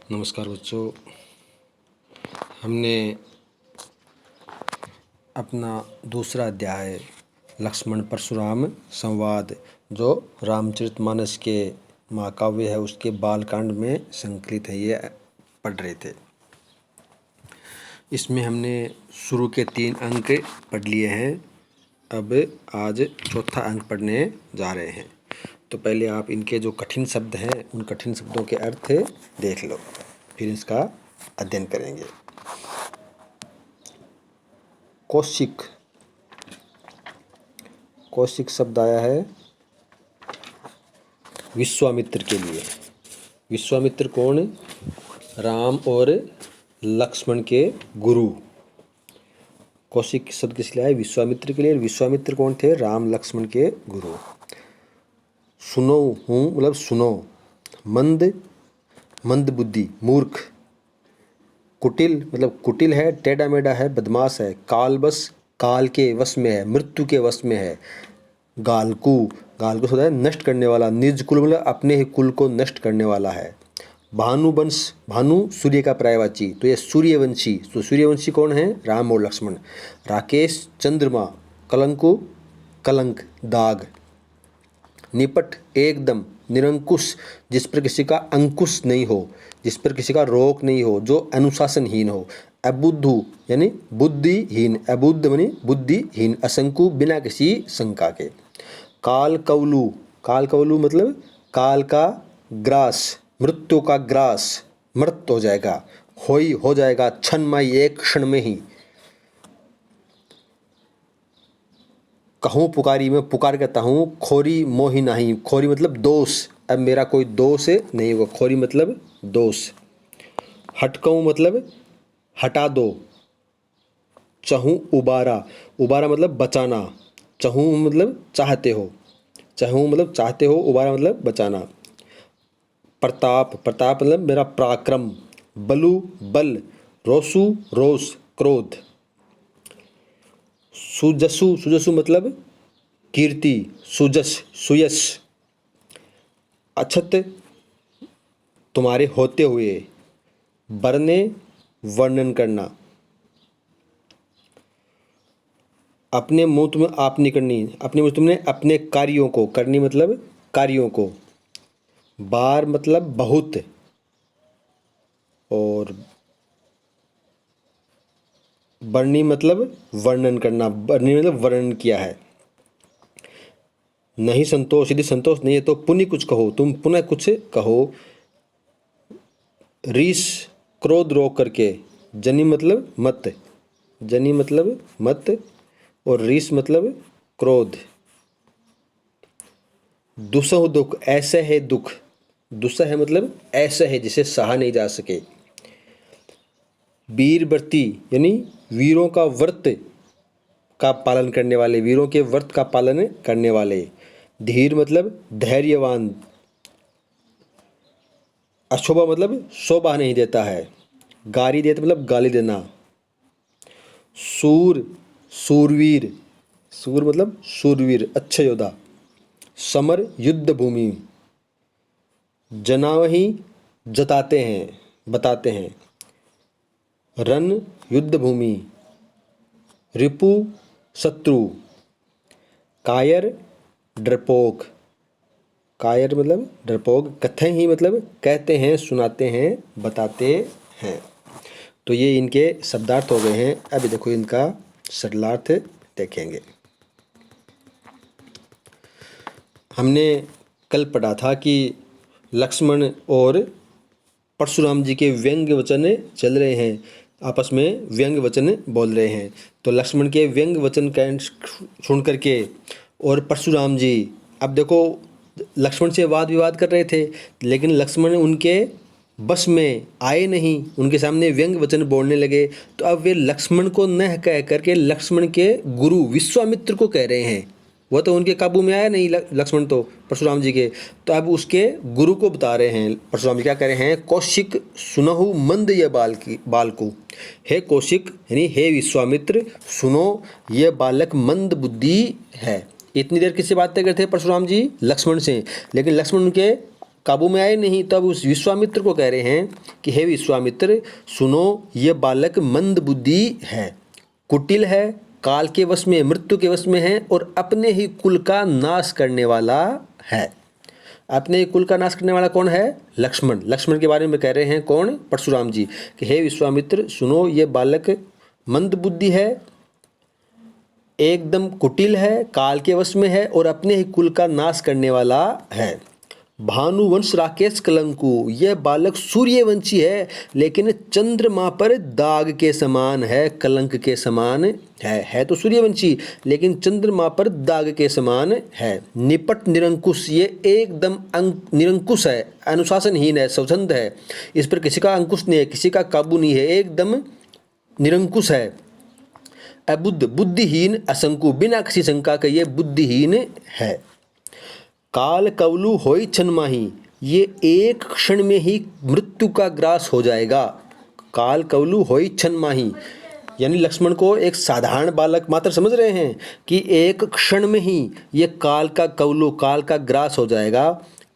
नमस्कार बच्चों, हमने अपना दूसरा अध्याय लक्ष्मण परशुराम संवाद जो रामचरितमानस के महाकाव्य है उसके बालकांड में संकलित है, ये पढ़ रहे थे। इसमें हमने शुरू के 3 अंक पढ़ लिए हैं। अब आज चौथा अंक पढ़ने जा रहे हैं। तो पहले आप इनके जो कठिन शब्द हैं उन कठिन शब्दों के अर्थ देख लो, फिर इसका अध्ययन करेंगे। कौशिक, कौशिक शब्द आया है विश्वामित्र के लिए। विश्वामित्र कौन? राम और लक्ष्मण के गुरु। कौशिक शब्द किस लिए आया? विश्वामित्र के लिए। विश्वामित्र कौन थे? राम लक्ष्मण के गुरु। सुनो हूँ मतलब सुनो। मंद, मंद बुद्धि, मूर्ख। कुटिल मतलब कुटिल है, टेढ़ा मेढ़ा है, बदमाश है। काल बस, काल के वश में है, मृत्यु के वश में है। गालकू, गालकू होता है नष्ट करने वाला। निज कुल मतलब अपने ही कुल को नष्ट करने वाला है। भानुवंश, भानु सूर्य का पर्यायवाची, तो ये सूर्यवंशी। तो सूर्यवंशी कौन है? राम और लक्ष्मण। राकेश, चंद्रमा। कलंकु, कलंक, दाग। निपट, एकदम, निरंकुश, जिस पर किसी का अंकुश नहीं हो, जिस पर किसी का रोक नहीं हो, जो अनुशासनहीन हो। अबुद्धू यानी बुद्धिहीन, अबुद्ध यानी बुद्धिहीन, असंकु बिना किसी शंका के। काल कवलू, काल कवलू मतलब काल का ग्रास, मृत्यु का ग्रास, मृत हो जाएगा, हो जाएगा क्षणमय, एक क्षण में ही। कहूँ पुकारी, मैं पुकार कहता हूँ। खोरी मोहि नहीं, खोरी मतलब दोष, अब मेरा कोई दोष नहीं होगा। खोरी मतलब दोष। हटकऊँ मतलब हटा दो। चहूँ उबारा, उबारा मतलब बचाना। चहूँ मतलब चाहते हो, चहूँ मतलब चाहते हो, उबारा मतलब बचाना। प्रताप, प्रताप मतलब मेरा पराक्रम। बलु, बल। रोसु, रोष, क्रोध। सुजसु, सुजसु मतलब कीर्ति, सुजस, सुयश। अछत तुम्हारे होते हुए। वर्णे वर्णन करना। अपने मुँह तुम्हें आप नहीं करनी, अपने मुँह तुमने अपने कार्यों को करनी मतलब कार्यों को। बार मतलब बहुत, और वर्णी मतलब वर्णन करना, वर्णी मतलब वर्णन किया है। नहीं संतोष, यदि संतोष नहीं है तो पुण्य कुछ कहो, तुम पुनः कुछ कहो। रीस, क्रोध रोक करके। जनी मतलब मत, जनी मतलब मत, और रीस मतलब क्रोध। दुसह दुख, ऐसा है दुख। दुसह है मतलब ऐसा है जिसे सहा नहीं जा सके। वीर व्रती यानी वीरों का व्रत का पालन करने वाले, वीरों के व्रत का पालन करने वाले। धीर मतलब धैर्यवान। अशोभा मतलब शोभा नहीं देता है। गारी देता मतलब गाली देना। सूर, सूरवीर, सूर मतलब सूरवीर, अच्छा योद्धा। समर, युद्ध भूमि। जनावही जताते हैं, बताते हैं। रण, युद्ध भूमि। रिपु, शत्रु। कायर, डरपोक। कायर मतलब डरपोक। कथय ही मतलब कहते हैं, सुनाते हैं, बताते हैं। तो ये इनके शब्दार्थ हो गए हैं। अब देखो इनका सरलार्थ देखेंगे। हमने कल पढ़ा था कि लक्ष्मण और परशुराम जी के व्यंग्य वचन चल रहे हैं, आपस में व्यंग्य वचन बोल रहे हैं। तो लक्ष्मण के व्यंग्य वचन सुन करके और परशुराम जी, अब देखो लक्ष्मण से वाद विवाद कर रहे थे, लेकिन लक्ष्मण उनके बस में आए नहीं, उनके सामने व्यंग्य वचन बोलने लगे। तो अब वे लक्ष्मण को न कह करके लक्ष्मण के गुरु विश्वामित्र को कह रहे हैं। वह तो उनके काबू में आया नहीं लक्ष्मण तो परशुराम जी के, तो अब उसके गुरु को बता रहे हैं। परशुराम जी क्या कह रहे हैं? कौशिक सुनहु मंद ये बालकु। हे कौशिक यानी हे विश्वामित्र, सुनो ये बालक मंद बुद्धि है। इतनी देर किससे बातें करते थे परशुराम जी? लक्ष्मण से। लेकिन लक्ष्मण उनके काबू में आए नहीं। तब उस विश्वामित्र को कह रहे हैं कि हे विश्वामित्र सुनो, ये बालक मंद बुद्धि है, कुटिल है, काल के वश में, मृत्यु के वश में है और अपने ही कुल का नाश करने वाला है। अपने ही कुल का नाश करने वाला कौन है? लक्ष्मण। लक्ष्मण के बारे में कह रहे हैं कौन? परशुराम जी कि हे विश्वामित्र सुनो, ये बालक मंद बुद्धि है, एकदम कुटिल है, काल के वश में है और अपने ही कुल का नाश करने वाला है। भानुवंश राकेश कलंकु, यह बालक सूर्यवंशी है लेकिन चंद्रमा पर दाग के समान है, कलंक के समान है तो सूर्यवंशी लेकिन चंद्रमा पर दाग के समान है। निपट निरंकुश, ये एकदम निरंकुश है, अनुशासनहीन है, स्वच्छंद है, इस पर किसी का अंकुश नहीं है, किसी का काबू नहीं है, एकदम निरंकुश है। अबुद्ध, बुद्धिहीन, असंकु, बिना किसी शंका के ये बुद्धिहीन है। काल कवलु होई छनमाही, ये एक क्षण में ही मृत्यु का ग्रास हो जाएगा। काल कवलु होई छनमाही, यानी लक्ष्मण को एक साधारण बालक मात्र समझ रहे हैं कि एक क्षण में ही ये काल का कवलु, काल का ग्रास हो जाएगा।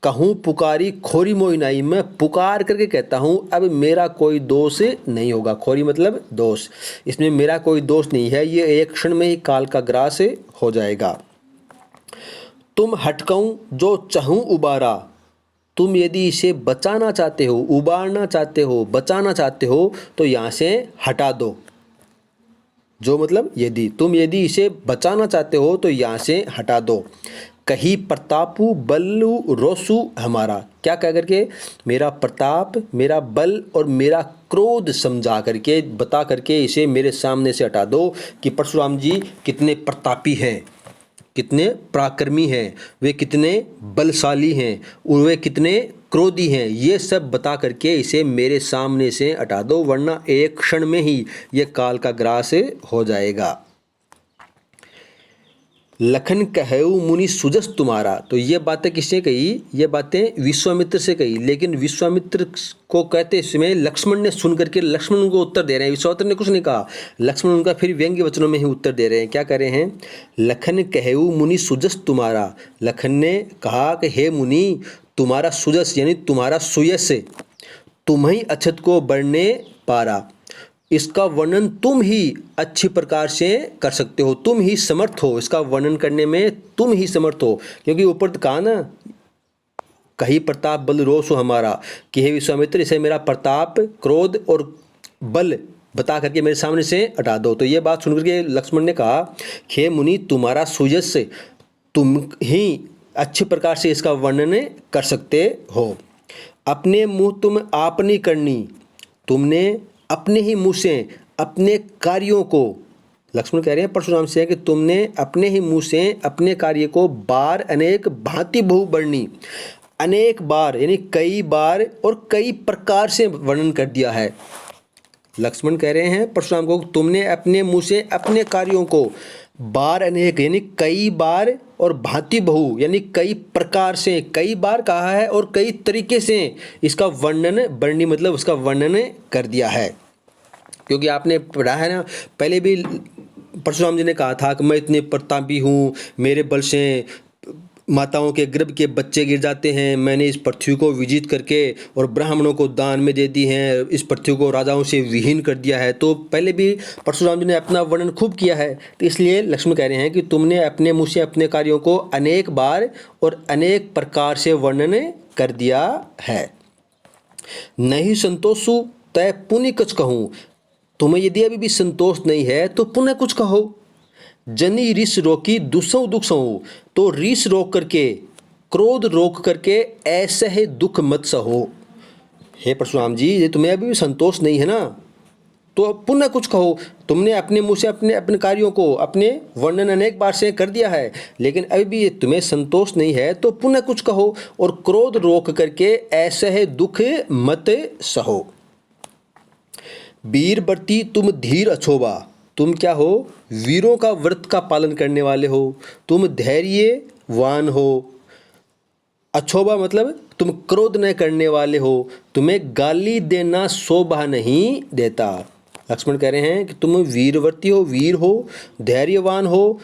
कहूँ पुकारी खोरी मोई नाई, मैं पुकार करके कहता हूँ अब मेरा कोई दोष नहीं होगा। खोरी मतलब दोष, इसमें मेरा कोई दोष नहीं है, ये एक क्षण में ही काल का ग्रास हो जाएगा। तुम हटकाऊं जो चाहूं उबारा, तुम यदि इसे बचाना चाहते हो, उबारना चाहते हो, बचाना चाहते हो तो यहाँ से हटा दो। जो मतलब यदि इसे बचाना चाहते हो तो यहाँ से हटा दो। कही प्रतापु बल्लु रोसु हमारा, क्या कह करके? मेरा प्रताप, मेरा बल और मेरा क्रोध समझा करके, बता करके इसे मेरे सामने से हटा दो कि परशुराम जी कितने प्रतापी हैं, कितने पराक्रमी हैं, वे कितने बलशाली हैं और वे कितने क्रोधी हैं, ये सब बता करके इसे मेरे सामने से हटा दो, वरना एक क्षण में ही ये काल का ग्रास हो जाएगा। लखन कहऊ मुनि सुजस तुम्हारा, तो ये बातें किसने कही? ये बातें विश्वामित्र से कही, लेकिन विश्वामित्र को कहते समय लक्ष्मण ने सुन करके लक्ष्मण उनको उत्तर दे रहे हैं। विश्वामित्र ने कुछ नहीं कहा, लक्ष्मण उनका फिर व्यंग्य वचनों में ही उत्तर दे रहे हैं। क्या कह रहे हैं? लखन कहऊ मुनि सुजस तुम्हारा, लखन ने कहा कि हे मुनि, तुम्हारा सुजस यानी तुम्हारा सुयस, तुम ही अक्षत को बढ़ने पारा, इसका वर्णन तुम ही अच्छी प्रकार से कर सकते हो, तुम ही समर्थ हो, इसका वर्णन करने में तुम ही समर्थ हो। क्योंकि ऊपर कहा ना, कही प्रताप बल रोष हमारा, कि हे विश्वामित्र इसे मेरा प्रताप, क्रोध और बल बता करके मेरे सामने से हटा दो। तो ये बात सुनकर के लक्ष्मण ने कहा, हे मुनि तुम्हारा सुयस, तुम ही अच्छी प्रकार से इसका वर्णन कर सकते हो। अपने मुँह तुम आप नहीं करनी, तुमने अपने ही मुँह से अपने कार्यों को, लक्ष्मण कह रहे हैं परशुराम से कि तुमने अपने ही मुँह से अपने कार्य को बार अनेक भांति बहुवर्णी, अनेक बार यानी कई बार और कई प्रकार से वर्णन कर दिया है। लक्ष्मण कह रहे हैं परशुराम को, तुमने अपने मुँह से अपने कार्यों को बार अनेक यानी कई बार और भांति बहु यानी कई प्रकार से, कई बार कहा है और कई तरीके से इसका वर्णन, वर्णी मतलब उसका वर्णन कर दिया है। क्योंकि आपने पढ़ा है ना, पहले भी परशुराम जी ने कहा था कि मैं इतने प्रतापी हूँ, मेरे बल से माताओं के गर्भ के बच्चे गिर जाते हैं, मैंने इस पृथ्वी को विजित करके और ब्राह्मणों को दान में दे दी हैं, इस पृथ्वी को राजाओं से विहीन कर दिया है। तो पहले भी परशुराम जी ने अपना वर्णन खूब किया है। तो इसलिए लक्ष्मण कह रहे हैं कि तुमने अपने मुँह से अपने कार्यों को अनेक बार और अनेक प्रकार से वर्णन कर दिया है। नहीं संतोषु तय पुण्य कुछ कहूँ, तुम्हें यदि अभी भी संतोष नहीं है तो पुनः कुछ कहो। जनी रिस रोकी दुसौ दुख सहो, तो रिस रोक करके, क्रोध रोक करके ऐसे ही दुख मत सहो। हे परशुराम जी, ये तुम्हें अभी भी संतोष नहीं है ना, तो पुनः कुछ कहो। तुमने अपने मुँह से अपने कार्यों को, अपने वर्णन अनेक बार से कर दिया है, लेकिन अभी भी तुम्हें संतोष नहीं है तो पुनः कुछ कहो और क्रोध रोक करके ऐसे ही दुख मत सहो। वीर बरती तुम धीर अछोबा, तुम क्या हो? वीरों का व्रत का पालन करने वाले हो, तुम धैर्यवान हो। अछोबा मतलब तुम क्रोध न करने वाले हो, तुम्हें गाली देना शोभा नहीं देता। लक्ष्मण कह रहे हैं कि तुम वीरवर्ती हो, वीर हो, धैर्यवान हो,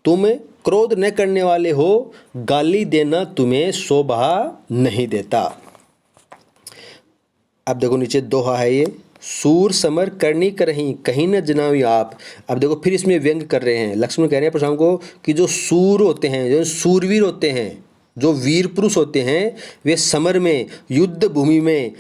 तुम क्रोध न करने वाले हो, गाली देना तुम्हें शोभा नहीं देता। अब देखो नीचे दोहा है ये, सूर समर करनी करहीं कहीं न जनावी आप। अब देखो फिर इसमें व्यंग कर रहे हैं, लक्ष्मण कह रहे हैं परशुराम को कि जो सूर होते हैं, जो सूरवीर होते हैं, जो वीर पुरुष होते हैं, वे समर में, युद्ध भूमि में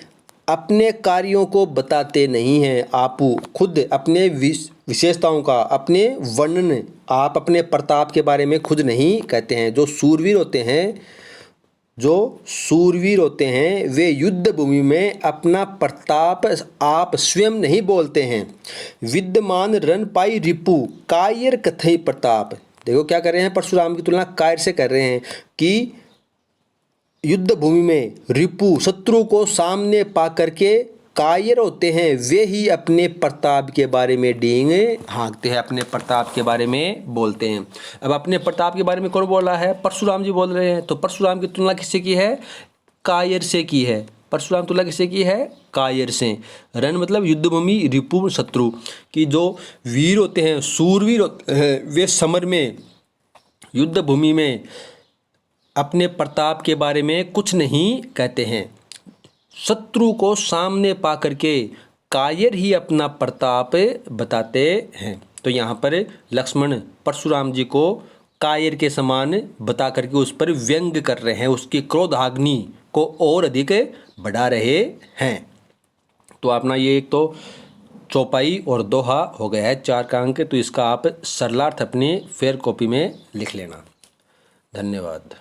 अपने कार्यों को बताते नहीं हैं। आपू खुद अपने विशेषताओं का, अपने वर्णन, आप अपने प्रताप के बारे में खुद नहीं कहते हैं। जो सूरवीर होते हैं, जो सूरवीर होते हैं, वे युद्ध भूमि में अपना प्रताप आप स्वयं नहीं बोलते हैं। विद्यमान रन पाई रिपु कायर कथई प्रताप। देखो क्या कर रहे हैं, परशुराम की तुलना कायर से कर रहे हैं कि युद्ध भूमि में रिपु शत्रु को सामने पा करके कायर होते हैं, वे ही अपने प्रताप के बारे में डींग हाँकते हैं, अपने प्रताप के बारे में बोलते हैं। अब अपने प्रताप के बारे में कौन बोल रहा है, परशुराम जी बोल रहे हैं। तो परशुराम की तुलना किससे की है, कायर से की है। परशुराम तुलना किससे की है, कायर से। रण मतलब युद्ध भूमि, रिपु शत्रु, कि जो वीर होते हैं, सूरवीर होते हैं, वे समर में, युद्ध भूमि में अपने प्रताप के बारे में कुछ नहीं कहते हैं। शत्रु को सामने पा करके कायर ही अपना प्रताप बताते हैं। तो यहाँ पर लक्ष्मण परशुराम जी को कायर के समान बता करके उस पर व्यंग कर रहे हैं, उसकी क्रोधाग्नि को और अधिक बढ़ा रहे हैं। तो अपना ये एक तो चौपाई और दोहा हो गया है 4 का अंक। तो इसका आप सरलार्थ अपनी फेयर कॉपी में लिख लेना। धन्यवाद।